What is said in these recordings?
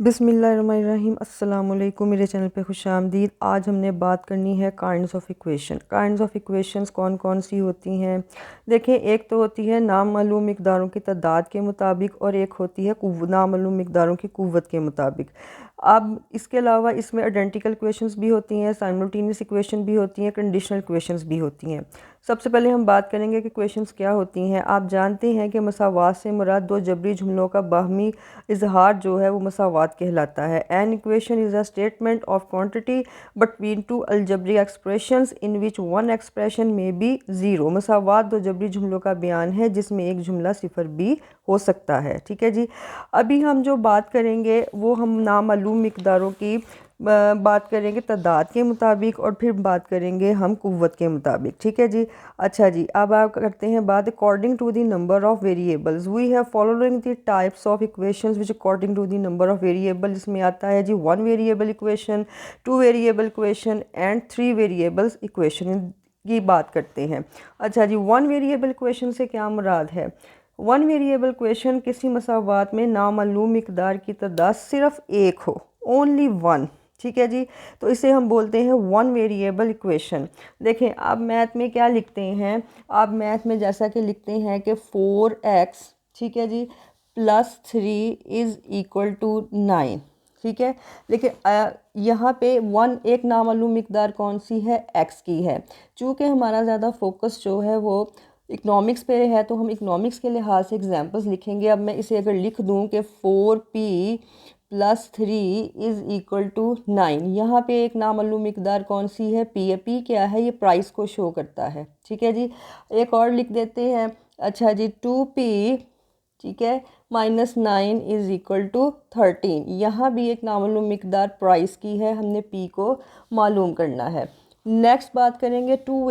बिस्मिल्लाहिर्रहमानिर्रहीम अस्सलाम वालेकुम। मेरे चैनल पे खुशामदीद। आज हमने बात करनी है kinds of equation. Kinds of equations कौन कौन सी होती हैं। देखें, एक तो होती है नामालूम मिक़दारों की तादाद के मुताबिक और एक होती है नामालूम मिक़दारों की कुव्वत के मुताबिक। अब इसके अलावा इसमें आइडेंटिकल इक्वेशंस भी होती हैं, साइमल्टेनियस इक्वेशन भी होती हैं, कंडीशनल इक्वेशंस भी होती हैं। सबसे पहले हम बात करेंगे कि इक्वेशंस क्या होती हैं। आप जानते हैं कि मसावात से मुराद दो जबरी जुमलों का बाहमी इजहार जो है वो मसावात कहलाता है। An equation is a statement of quantity between two अलजबरी expressions in which one expression में बी ज़ीरो। मसावात दो जबरी जुमलों का बयान है जिसमें एक जुमला सिफर भी हो सकता है। ठीक है जी। अभी हम जो बात करेंगे वो हम नामालूम मिक़दारों की बात करेंगे तादाद के मुताबिक और फिर बात करेंगे हम कुव्वत के मुताबिक। ठीक है जी। अच्छा जी, अब आप करते हैं बात according to the number of variables we have following the types of equations which according to the number of variable. इसमें आता है जी 1 variable equation, 2 variable equation and 3 variables equation की बात करते हैं। अच्छा जी, 1 वेरिएबल इक्वेशन से क्या मुराद है। 1 वेरिएबल इक्वेशन किसी मसावात में नामालूम मिक़दार की तादाद सिर्फ एक हो, ओनली 1। ठीक है जी, तो इसे हम बोलते हैं 1 वेरिएबल इक्वेशन। देखें, आप मैथ में क्या लिखते हैं, आप मैथ में जैसा कि लिखते हैं कि 4x, ठीक है जी, +3 इज़ इक्वल टू 9। ठीक है, देखिए यहाँ पे 1 एक नामालूम मिक़दार कौन सी है, x की है। चूँकि हमारा ज़्यादा फोकस जो है वो इकनॉमिक्स पे है तो हम इकनॉमिक्स के लिहाज से एग्जांपल्स लिखेंगे। अब मैं इसे अगर लिख दूँ कि 4p + 3 इज़ इक्वल टू 9, यहाँ पे एक नामालूम मिक़दार कौन सी है, p है। p क्या है, ये प्राइस को शो करता है। ठीक है जी, एक और लिख देते हैं। अच्छा जी, 2p, ठीक है, -9 इज़ इक्वल टू 13, यहाँ भी एक नामालूम मिक़दार प्राइस की है, हमने p को मालूम करना है। नेक्स्ट बात करेंगे टू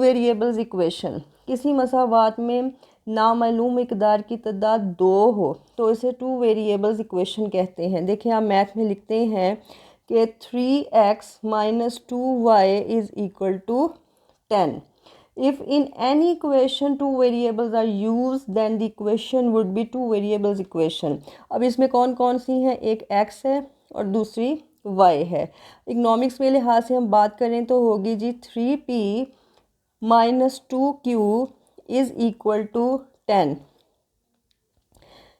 वेरिएबल्स इक्वेशन। किसी मसावात में नामालूम मिक़दार की तादाद 2 हो तो इसे 2 वेरिएबल्स इक्वेशन कहते हैं। देखिए, आप मैथ में लिखते हैं कि 3x - 2y is equal to 10। If in any equation two variables are used then the equation would be two variables equation। अब इसमें कौन कौन सी हैं, एक x है और दूसरी y है। इकनॉमिक्स के लिहाज से हम बात करें तो होगी जी 3p - 2q is equal to 10।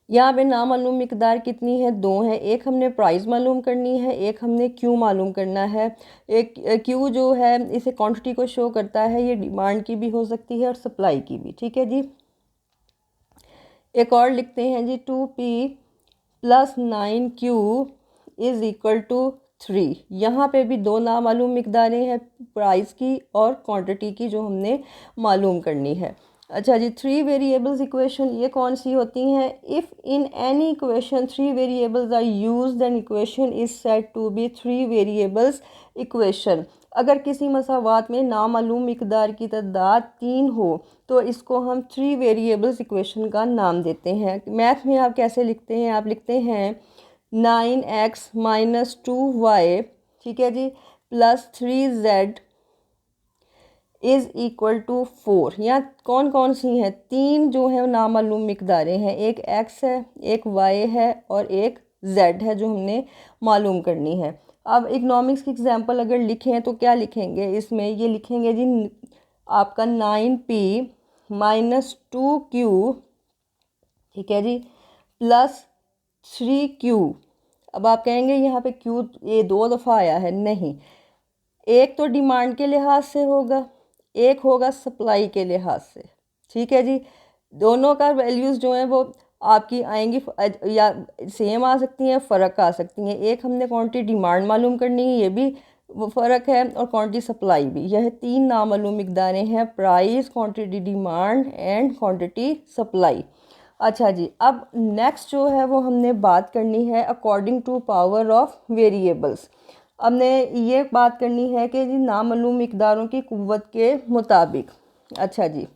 यहाँ पे नामालूम मिक़दार कितनी है, 2 है। एक हमने प्राइस मालूम करनी है, एक हमने क्यू मालूम करना है। एक क्यू जो है इसे क्वांटिटी को शो करता है, ये डिमांड की भी हो सकती है और सप्लाई की भी। ठीक है जी, एक और लिखते हैं जी 2p + 9q is equal to 3। यहाँ पे भी 2 नामालूम मिक़दारें हैं, प्राइस की और क्वांटिटी की, जो हमने मालूम करनी है। अच्छा जी, 3 वेरिएबल्स इक्वेशन ये कौन सी होती हैं, if in any equation 3 variables are used then equation is said to be 3 variables equation. अगर किसी मसावात में नामालूम मिक़दार की तादाद 3 हो तो इसको हम 3 वेरिएबल्स इक्वेशन का नाम देते हैं। मैथ में आप कैसे लिखते हैं, आप लिखते हैं 9x - 2y, ठीक है जी, +3z इज़ इक्वल टू 4। यहाँ कौन कौन सी हैं, 3 जो है नामालूम मिक़दारें हैं, एक x है, एक y है और एक z है जो हमने मालूम करनी है। अब इकनॉमिक्स की एग्जांपल अगर लिखें तो क्या लिखेंगे, इसमें ये लिखेंगे जी आपका 9p - 2q, ठीक है जी, +3q। अब आप कहेंगे यहाँ पे q ये 2 दफ़ा आया है, नहीं, एक तो डिमांड के लिहाज से होगा, एक होगा सप्लाई के लिहाज से। ठीक है जी, दोनों का वैल्यूज़ जो हैं वो आपकी आएंगी या सेम आ सकती हैं, फ़र्क आ सकती हैं। एक हमने क्वांटिटी डिमांड मालूम करनी है, ये भी वो फ़र्क है, और क्वांटिटी सप्लाई भी। यह 3 नामालूम मिक़दारें हैं, price, quantity demand and quantity supply. अच्छा जी, अब नेक्स्ट जो है वो हमने बात करनी है according to power of variables. हमने ये बात करनी है कि जी नामालूम मिक़दारों की कुव्वत के मुताबिक। अच्छा जी,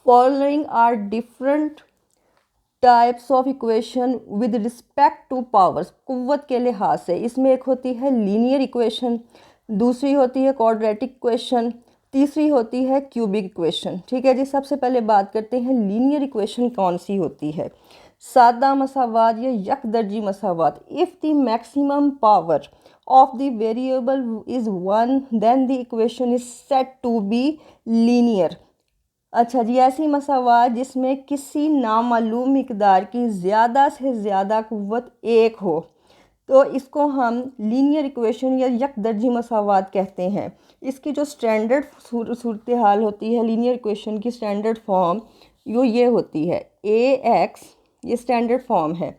following are different types of equation with respect to powers. कुव्वत के लिहाज से इसमें एक होती है लीनियर इक्वेशन, दूसरी होती है क्वाड्रेटिक इक्वेशन, तीसरी होती है क्यूबिक इक्वेशन। ठीक है जी, सबसे पहले बात करते हैं लीनियर इक्वेशन कौन सी होती है। सादा मसावात या यकदर्जी मसावात। If the maximum power of the variable is 1 then the equation is said to be linear. अच्छा जी, ऐसी मसावात जिसमें किसी नामालूम मिकदार की ज़्यादा से ज़्यादा कुव्वत 1 हो, तो इसको हम लीनियर इक्वेशन या यकदर्जी मसावात कहते हैं। इसकी जो स्टैंडर्ड सूरत हाल होती है लीनियर इक्वेशन की स्टैंडर्ड फॉर्म ये होती है ए एक्स, ये स्टैंडर्ड फॉर्म है,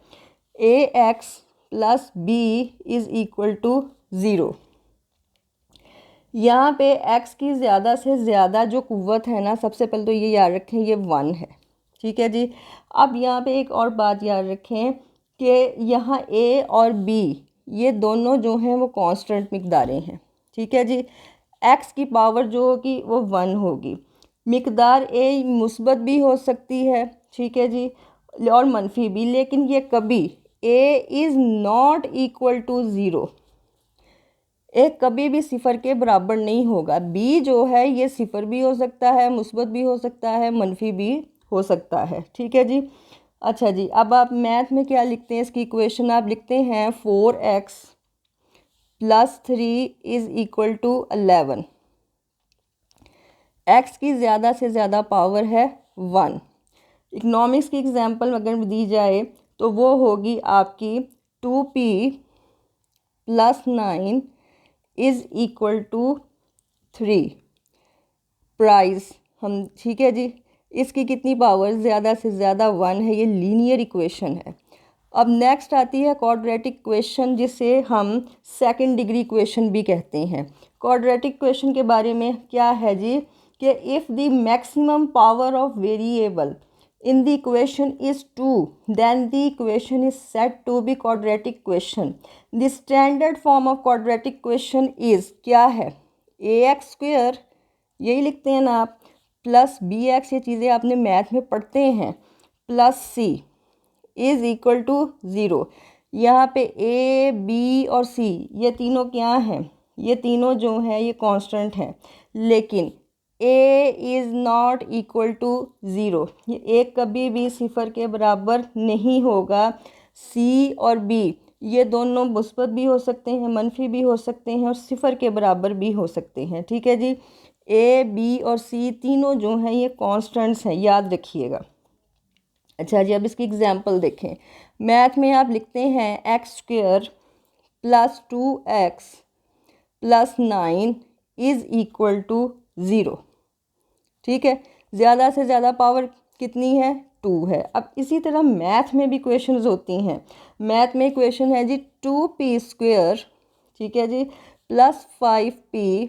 A X plus B is equal to 0। यहाँ पे x की ज़्यादा से ज़्यादा जो कुव्वत है ना, सबसे पहले तो ये याद रखें ये 1 है, ठीक है जी। अब यहाँ पे एक और बात याद रखें कि यहाँ a और b ये दोनों जो हैं वो कांस्टेंट मिकदारें हैं, ठीक है जी। x की पावर जो होगी वो 1 होगी। मिकदार a मुस्बत भी हो सकती है, ठीक है जी, और मनफी भी, लेकिन ये कभी a is not equal to 0, एक कभी भी सिफ़र के बराबर नहीं होगा। बी जो है ये सिफ़र भी हो सकता है, मुस्बत भी हो सकता है, मनफी भी हो सकता है, ठीक है जी। अच्छा जी, अब आप मैथ में क्या लिखते हैं, इसकी इक्वेशन आप लिखते हैं 4x plus 3 is equal to 11। x की ज़्यादा से ज़्यादा पावर है 1। इकनॉमिक्स की एग्जांपल अगर दी जाए तो वो होगी आपकी 2p plus 9 is equal to 3 price हम, ठीक है जी। इसकी कितनी पावर, ज़्यादा से ज़्यादा 1 है, ये लीनियर इक्वेशन है। अब नेक्स्ट आती है क्वाड्रेटिक इक्वेशन, जिसे हम सेकंड डिग्री इक्वेशन भी कहते हैं। क्वाड्रेटिक इक्वेशन के बारे में क्या है जी कि if the maximum power of variable in the equation is 2 then the equation is said to be quadratic equation. The standard form of quadratic equation is क्या है, ax square, यही लिखते हैं ना आप, प्लस बी एक्स, ये चीज़ें आपने मैथ में पढ़ते हैं, plus C is equal to 0। यहाँ पे ए बी और सी ये तीनों क्या हैं, ये तीनों जो हैं ये कांस्टेंट हैं, लेकिन a is not equal to 0, ये एक कभी भी सिफ़र के बराबर नहीं होगा। c और b ये दोनों मुस्बत भी हो सकते हैं, मनफी भी हो सकते हैं, और सिफ़र के बराबर भी हो सकते हैं, ठीक है जी। a b और c तीनों जो हैं ये कांस्टेंट्स हैं, याद रखिएगा। अच्छा जी, अब इसकी एग्जांपल देखें। मैथ में आप लिखते हैं X square plus 2x plus 9 is equal to 0, ठीक है। ज़्यादा से ज़्यादा पावर कितनी है, 2 है। अब इसी तरह मैथ में भी इक्वेशंस होती हैं। मैथ में इक्वेशन है जी 2p स्क्वायर, ठीक है जी, plus 5p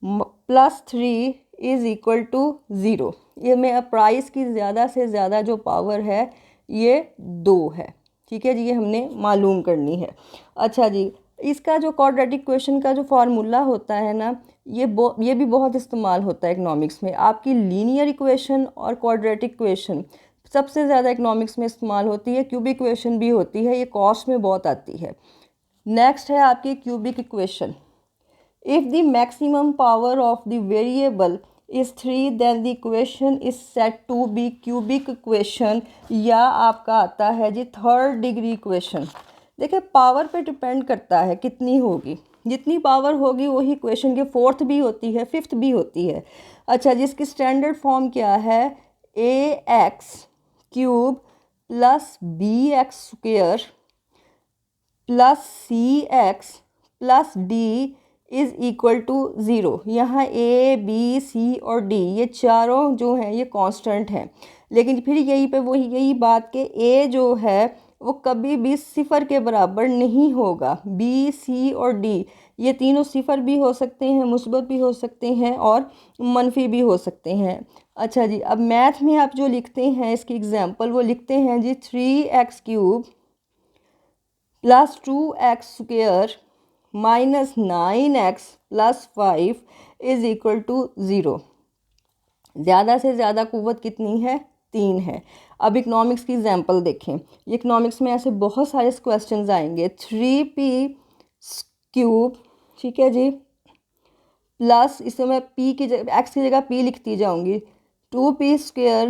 plus 3 is equal to 0। ये में प्राइस की ज़्यादा से ज़्यादा जो पावर है ये 2 है, ठीक है जी, ये हमने मालूम करनी है। अच्छा जी, इसका जो क्वाड्रेटिक इक्वेशन का जो फार्मूला होता है ना, ये भी बहुत इस्तेमाल होता है इकनॉमिक्स में। आपकी लीनियर इक्वेशन और क्वाड्रेटिक इक्वेशन सबसे ज़्यादा इकनॉमिक्स में इस्तेमाल होती है। क्यूबिक इक्वेशन भी होती है, ये कॉस्ट में बहुत आती है। नेक्स्ट है आपकी cubic equation. If the maximum power of the variable is 3 then the equation is said to be cubic equation, या आपका आता है जी थर्ड डिग्री इक्वेशन। देखिए, पावर पे डिपेंड करता है कितनी होगी, जितनी पावर होगी वही इक्वेशन के फोर्थ भी होती है, फिफ्थ भी होती है। अच्छा, जिसकी स्टैंडर्ड फॉर्म क्या है, A X cube plus B X square plus C X plus D is equal to 0। यहाँ ए बी सी और डी ये चारों जो हैं ये कांस्टेंट हैं, लेकिन फिर यही बात कि ए जो है वो कभी भी सिफ़र के बराबर नहीं होगा। बी सी और डी ये तीनों सिफ़र भी हो सकते हैं, मुस्बत भी हो सकते हैं, और मनफी भी हो सकते हैं। अच्छा जी, अब मैथ में आप जो लिखते हैं इसकी एग्जांपल वो लिखते हैं जी 3x cube plus 2x square minus 9x plus 5 is equal to 0। ज़्यादा से ज़्यादा कुव्वत कितनी है, 3 है। अब इकनॉमिक्स की एग्जांपल देखें। इकनॉमिक्स में ऐसे बहुत सारे क्वेश्चंस आएंगे। 3p क्यूब, ठीक है जी, प्लस इसमें मैं p की जगह x की जगह p लिखती जाऊंगी, 2p²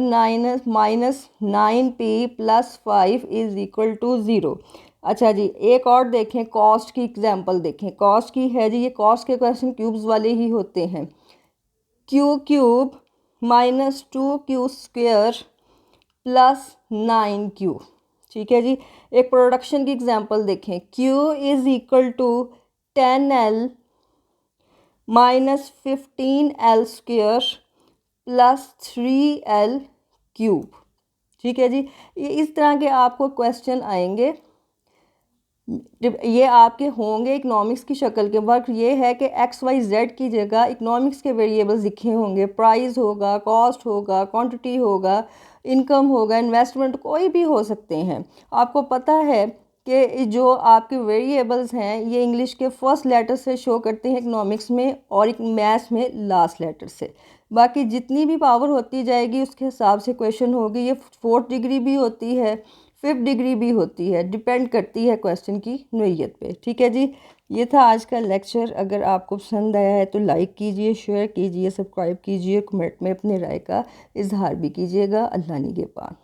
minus 9p plus 5 is equal to 0। अच्छा जी, एक और देखें, कॉस्ट की एग्जांपल देखें। कॉस्ट की है जी, ये कॉस्ट के क्वेश्चन क्यूब्स वाले ही होते हैं। q³ minus 2q² plus 9q। ठीक है जी। एक प्रोडक्शन की एग्जांपल देखें, q is equal to 10l minus 15l² plus 3l³ ठीक है जी। ये इस तरह के आपको क्वेश्चन आएंगे, ये आपके होंगे इकोनॉमिक्स की शक्ल के। वर्क ये है कि XYZ की जगह इकोनॉमिक्स के वेरिएबल्स लिखे होंगे। प्राइस होगा, कॉस्ट होगा, क्वांटिटी होगा, इनकम होगा, इन्वेस्टमेंट, कोई भी हो सकते हैं। आपको पता है कि जो आपके वेरिएबल्स हैं ये इंग्लिश के फर्स्ट लेटर से शो करते हैं इकोनॉमिक्स में, और मैथ्स में लास्ट लेटर से। बाकी जितनी भी पावर होती जाएगी उसके हिसाब से क्वेश्चन होगी। ये 4th डिग्री भी होती है, 5th डिग्री भी होती है, डिपेंड करती है क्वेश्चन की नोइयत पे। ठीक है जी, ये था आज का लेक्चर। अगर आपको पसंद आया है तो लाइक कीजिए, शेयर कीजिए, सब्सक्राइब कीजिए, कमेंट में अपने राय का इजहार भी कीजिएगा। अल्लाह निगहबान।